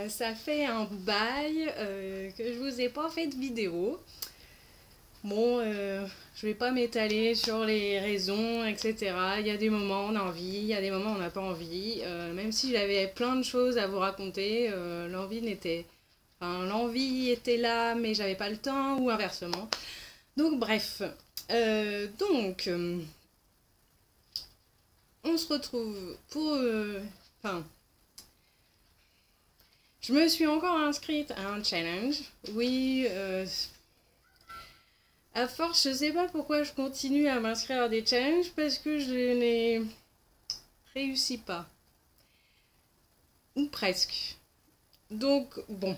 Ça fait un bail que je vous ai pas fait de vidéo. Bon, je vais pas m'étaler sur les raisons, etc. Il y a des moments on a envie, il y a des moments on n'a pas envie. Même si j'avais plein de choses à vous raconter, l'envie était là, mais j'avais pas le temps, ou inversement. Donc bref, on se retrouve pour, je me suis encore inscrite à un challenge. Oui, à force, je sais pas pourquoi je continue à m'inscrire à des challenges parce que je n'ai réussi pas. Ou presque. Donc, bon.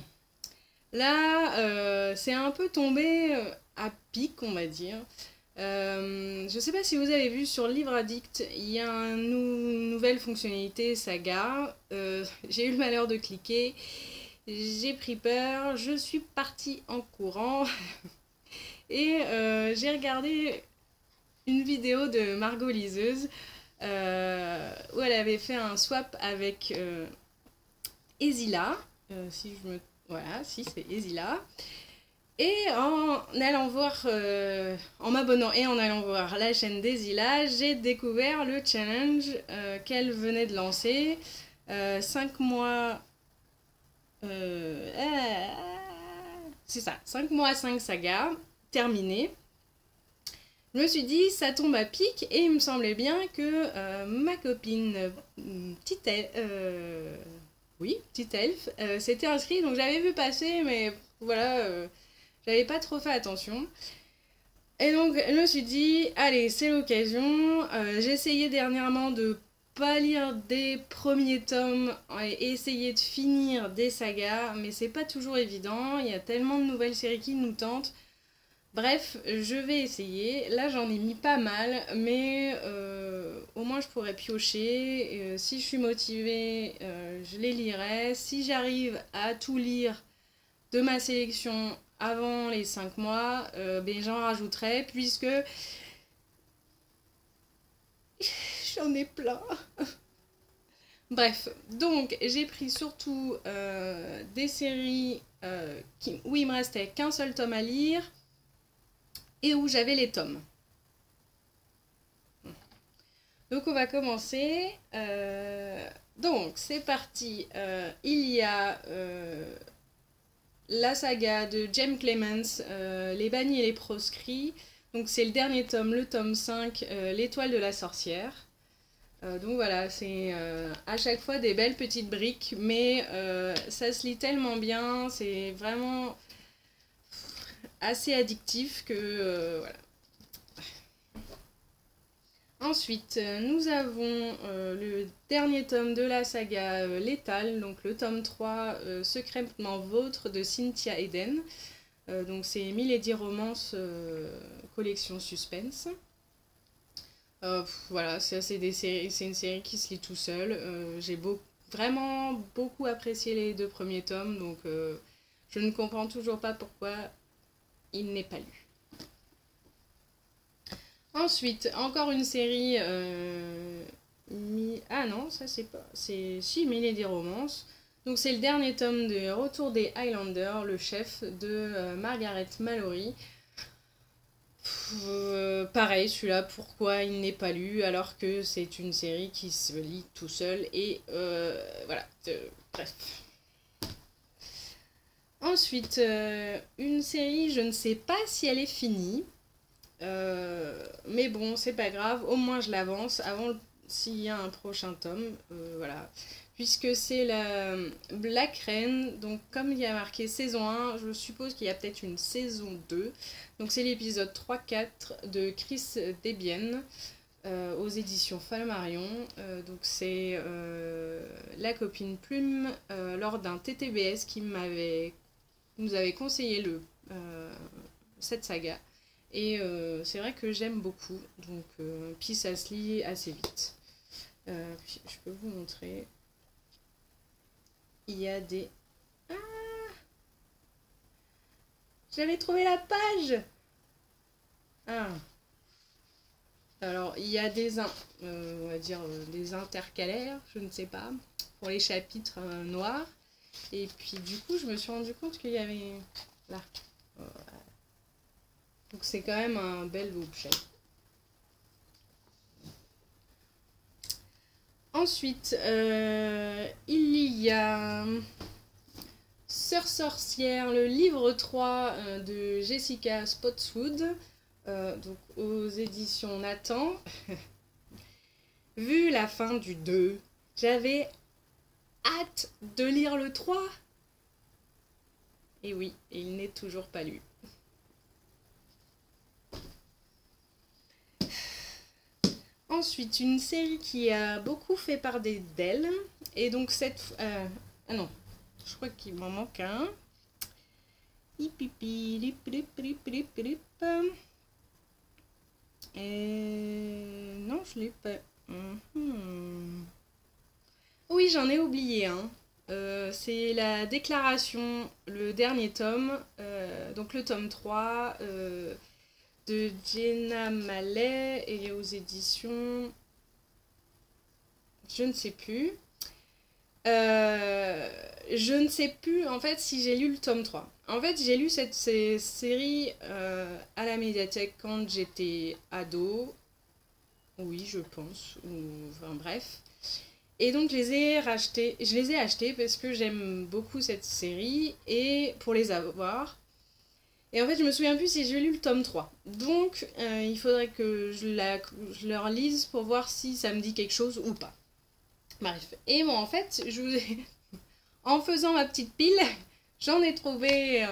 Là, c'est un peu tombé à pic, on va dire. Je sais pas si vous avez vu sur Livre Addict, il y a une nouvelle fonctionnalité Saga. J'ai eu le malheur de cliquer. J'ai pris peur. Je suis partie en courant. Et j'ai regardé une vidéo de Margot Liseuse où elle avait fait un swap avec Ezila. Si je me... Voilà, si c'est Ezila. Et en allant voir, en m'abonnant et en allant voir la chaîne d'Ezila, j'ai découvert le challenge qu'elle venait de lancer. 5 mois... c'est ça, 5 mois 5 sagas, terminé. Je me suis dit, ça tombe à pic, et il me semblait bien que ma copine petite elfe, s'était inscrite, donc j'avais vu passer, mais voilà, j'avais pas trop fait attention. Et donc je me suis dit, allez, c'est l'occasion. J'ai essayé dernièrement de pas lire des premiers tomes et essayer de finir des sagas, mais c'est pas toujours évident, il y a tellement de nouvelles séries qui nous tentent. Bref, je vais essayer. Là, j'en ai mis pas mal, mais au moins je pourrais piocher. Si je suis motivée, je les lirai. Si j'arrive à tout lire de ma sélection avant les 5 mois, ben, j'en rajouterai, puisque j'en ai plein. Bref, donc j'ai pris surtout des séries où il me restait qu'un seul tome à lire et où j'avais les tomes. Donc on va commencer. Donc c'est parti. Il y a la saga de James Clemens, Les bannis et les proscrits. Donc c'est le dernier tome, le tome 5, L'étoile de la sorcière. Donc voilà, c'est à chaque fois des belles petites briques, mais ça se lit tellement bien, c'est vraiment assez addictif que voilà. Ensuite, nous avons le dernier tome de la saga Létale, donc le tome 3, Secrètement Vôtre de Cynthia Eden. Donc c'est Milady Romance collection suspense. Voilà, c'est une série qui se lit tout seul. J'ai vraiment beaucoup apprécié les 2 premiers tomes, donc je ne comprends toujours pas pourquoi il n'est pas lu. Ensuite, encore une série. Ah non, ça c'est pas. C'est si, Milady Romance. Donc c'est le dernier tome de Retour des Highlanders, le chef de Margaret Mallory. Pareil, celui-là, pourquoi il n'est pas lu alors que c'est une série qui se lit tout seul et voilà. Bref. Ensuite, une série, je ne sais pas si elle est finie. Mais bon, c'est pas grave, au moins je l'avance avant s'il y a un prochain tome, voilà. Puisque c'est la Black Reign, donc comme il y a marqué saison 1, je suppose qu'il y a peut-être une saison 2. Donc c'est l'épisode 3-4 de Chris Debienne aux éditions Flammarion. Donc c'est la copine Plume lors d'un TTBS qui nous avait conseillé cette saga. Et c'est vrai que j'aime beaucoup, donc puis ça se lit assez vite. Puis je peux vous montrer. Il y a des... Ah, j'avais trouvé la page. Ah. Alors, il y a on va dire des intercalaires, je ne sais pas, pour les chapitres noirs. Et puis du coup, je me suis rendu compte qu'il y avait là. Voilà. Donc c'est quand même un bel objet. Ensuite, il y a Sœur sorcière, le livre 3 de Jessica Spotswood, donc aux éditions Nathan. Vu la fin du 2, j'avais hâte de lire le 3. Et oui, il n'est toujours pas lu. Ensuite, une série qui a beaucoup fait parler d'elle. Et donc cette... ah non, je crois qu'il m'en manque un. Non, je l'ai pas. Oui, j'en ai oublié un. C'est la déclaration, le dernier tome, donc le tome 3 de Jenna Mallet et aux éditions... Je ne sais plus. Je ne sais plus en fait si j'ai lu le tome 3. En fait, j'ai lu cette série à la médiathèque quand j'étais ado. Oui, je pense. Enfin bref. Et donc je les ai achetés parce que j'aime beaucoup cette série et pour les avoir. Et en fait, je me souviens plus si j'ai lu le tome 3. Donc, il faudrait que je leur lise pour voir si ça me dit quelque chose ou pas. Bref. Et bon, en fait, en faisant ma petite pile, j'en ai trouvé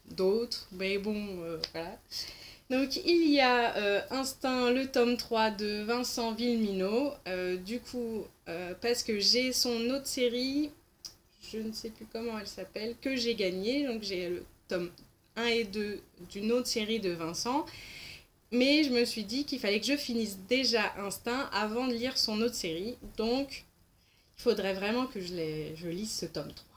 d'autres. Mais bon, voilà. Donc, il y a Instinct, le tome 3 de Vincent Villeminot. Du coup, parce que j'ai son autre série, je ne sais plus comment elle s'appelle, que j'ai gagné. Donc, j'ai le tome 1 et 2 d'une autre série de Vincent. Mais je me suis dit qu'il fallait que je finisse déjà Instinct avant de lire son autre série. Donc, il faudrait vraiment que je lise ce tome 3.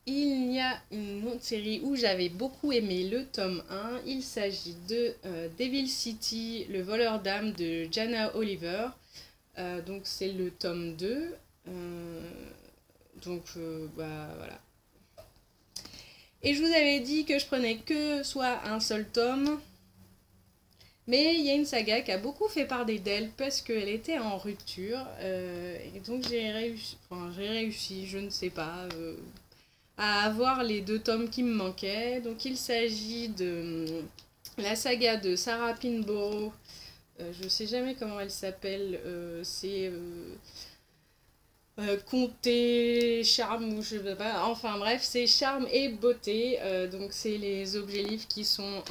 Il y a une autre série où j'avais beaucoup aimé le tome 1. Il s'agit de Devil City, le voleur d'âme de Jana Oliver. Donc c'est le tome 2. Voilà. Et je vous avais dit que je prenais que soit un seul tome. Mais il y a une saga qui a beaucoup fait parler d'elle parce qu'elle était en rupture. Et donc j'ai réussi, je ne sais pas, à avoir les 2 tomes qui me manquaient. Donc il s'agit de la saga de Sarah Pinborough. Je ne sais jamais comment elle s'appelle. C'est... Comté, charme ou je sais pas, enfin bref, c'est charme et beauté, donc c'est les objets livres qui sont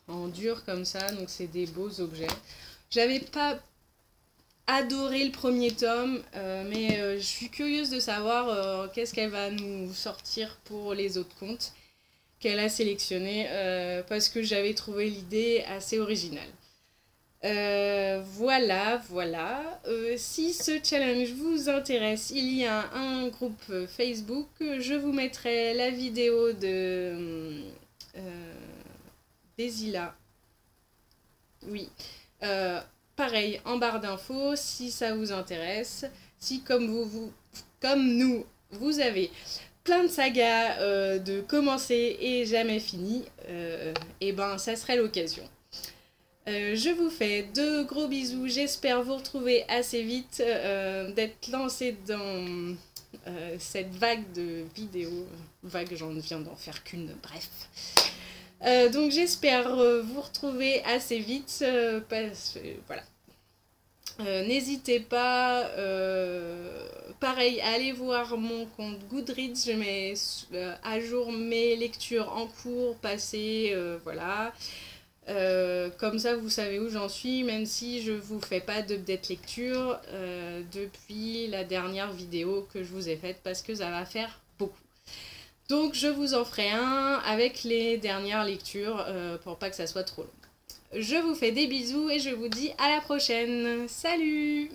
en dur comme ça, donc c'est des beaux objets. J'avais pas adoré le premier tome, mais je suis curieuse de savoir qu'est-ce qu'elle va nous sortir pour les autres contes qu'elle a sélectionnés, parce que j'avais trouvé l'idée assez originale. Voilà. Si ce challenge vous intéresse, il y a un groupe Facebook. Je vous mettrai la vidéo de Desila. Oui. Pareil, en barre d'infos, si ça vous intéresse. Si comme nous, vous avez plein de sagas de commencer et jamais fini, et ben ça serait l'occasion. Je vous fais de gros bisous, j'espère vous retrouver assez vite, d'être lancé dans cette vague de vidéos. Vague, j'en viens d'en faire qu'une, bref. Donc j'espère vous retrouver assez vite, voilà. N'hésitez pas, pareil, à aller voir mon compte Goodreads, je mets à jour mes lectures en cours, passées, voilà. Comme ça vous savez où j'en suis, même si je vous fais pas d'update lecture depuis la dernière vidéo que je vous ai faite, parce que ça va faire beaucoup. Donc je vous en ferai un avec les dernières lectures pour pas que ça soit trop long. Je vous fais des bisous et je vous dis à la prochaine. Salut!